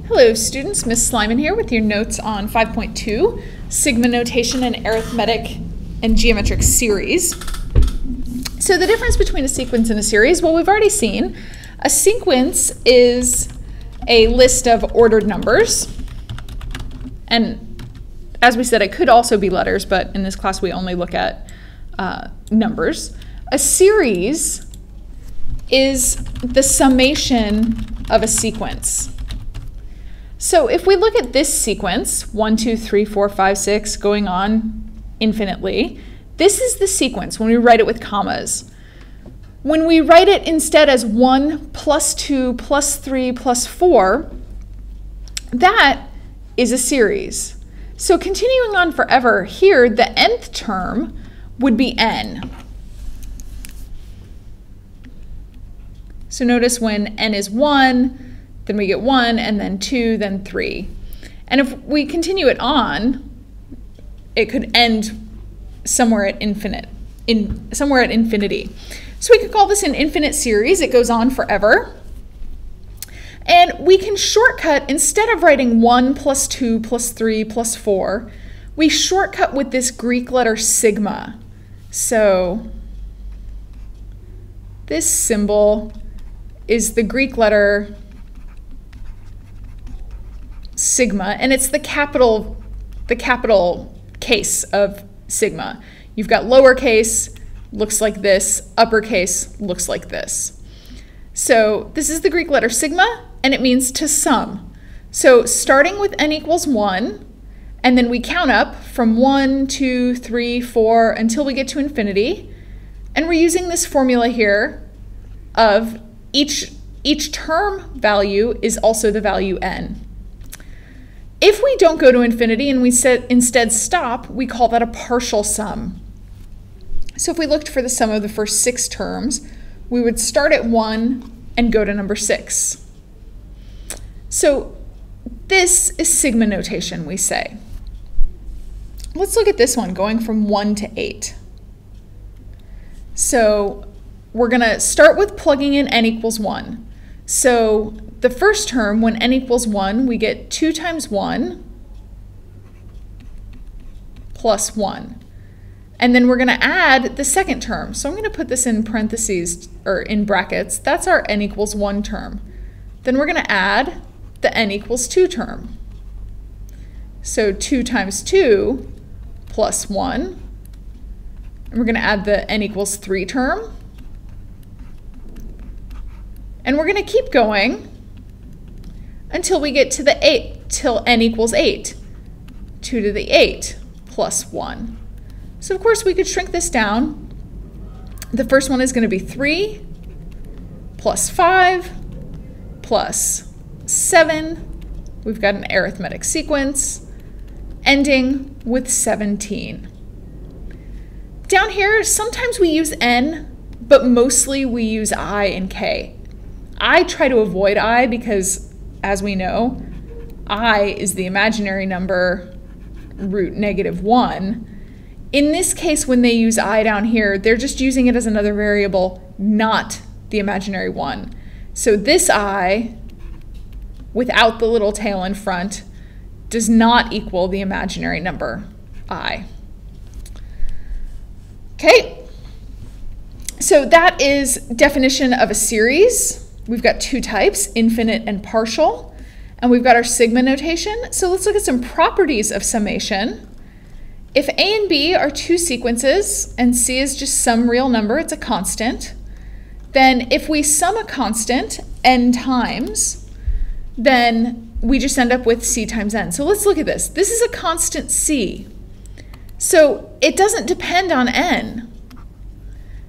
Hello students, Ms. Slyman here with your notes on 5.2, sigma notation and arithmetic and geometric series. So the difference between a sequence and a series, well, we've already seen. A sequence is a list of ordered numbers. And as we said, it could also be letters, but in this class we only look at numbers. A series is the summation of a sequence. So if we look at this sequence, 1, 2, 3, 4, 5, 6, going on infinitely, this is the sequence when we write it with commas. When we write it instead as 1 plus 2 plus 3 plus 4, that is a series. So continuing on forever, here the nth term would be n. So notice when n is 1, then we get 1, and then 2, then 3. And if we continue it on, it could end somewhere at infinity. So we could call this an infinite series. It goes on forever. And we can shortcut, instead of writing 1 plus 2 plus 3 plus 4, we shortcut with this Greek letter sigma. So this symbol is the Greek letter sigma, and it's the capital case of sigma. You've got lowercase, looks like this, uppercase, looks like this. So this is the Greek letter sigma, and it means to sum. So starting with n equals 1, and then we count up from 1, 2, 3, 4, until we get to infinity, and we're using this formula here of each term value is also the value n. If we don't go to infinity and we instead stop, we call that a partial sum. So if we looked for the sum of the first 6 terms, we would start at 1 and go to number 6. So this is sigma notation, we say. Let's look at this one, going from 1 to 8. So we're going to start with plugging in n equals 1. So the first term, when n equals 1, we get 2 times 1 plus 1. And then we're going to add the second term. So I'm going to put this in parentheses, or in brackets. That's our n equals 1 term. Then we're going to add the n equals 2 term. So 2 times 2 plus 1. And we're going to add the n equals 3 term. And we're going to keep going until we get to the 8, till n equals 8. 2 to the 8 plus 1. So of course we could shrink this down. The first one is going to be 3 plus 5 plus 7. We've got an arithmetic sequence ending with 17. Down here, sometimes we use n, but mostly we use I and k. I try to avoid I because, as we know, I is the imaginary number root -1. In this case, when they use I down here, they're just using it as another variable, not the imaginary one. So this I, without the little tail in front, does not equal the imaginary number I. Okay, so that is definition of a series. We've got 2 types, infinite and partial, and we've got our sigma notation. So let's look at some properties of summation. If A and B are 2 sequences, and C is just some real number, it's a constant, then if we sum a constant n times, then we just end up with C times n. So let's look at this. This is a constant C. So it doesn't depend on n.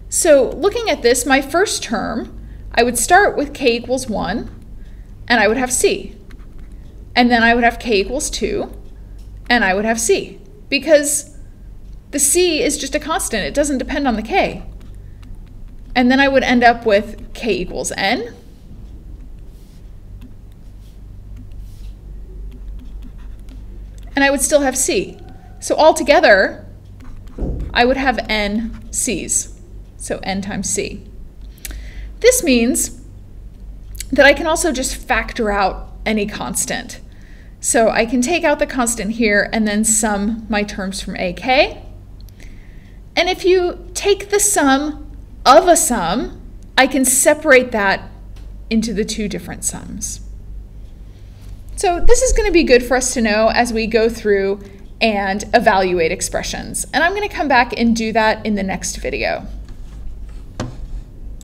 So looking at this, my first term, I would start with k equals 1, and I would have C. And then I would have k equals 2, and I would have C. Because the C is just a constant. It doesn't depend on the k. And then I would end up with k equals n. And I would still have C. So altogether, I would have n C's. So n times C. This means that I can also just factor out any constant. So I can take out the constant here and then sum my terms from AK. And if you take the sum of a sum, I can separate that into the two different sums. So this is going to be good for us to know as we go through and evaluate expressions. And I'm going to come back and do that in the next video.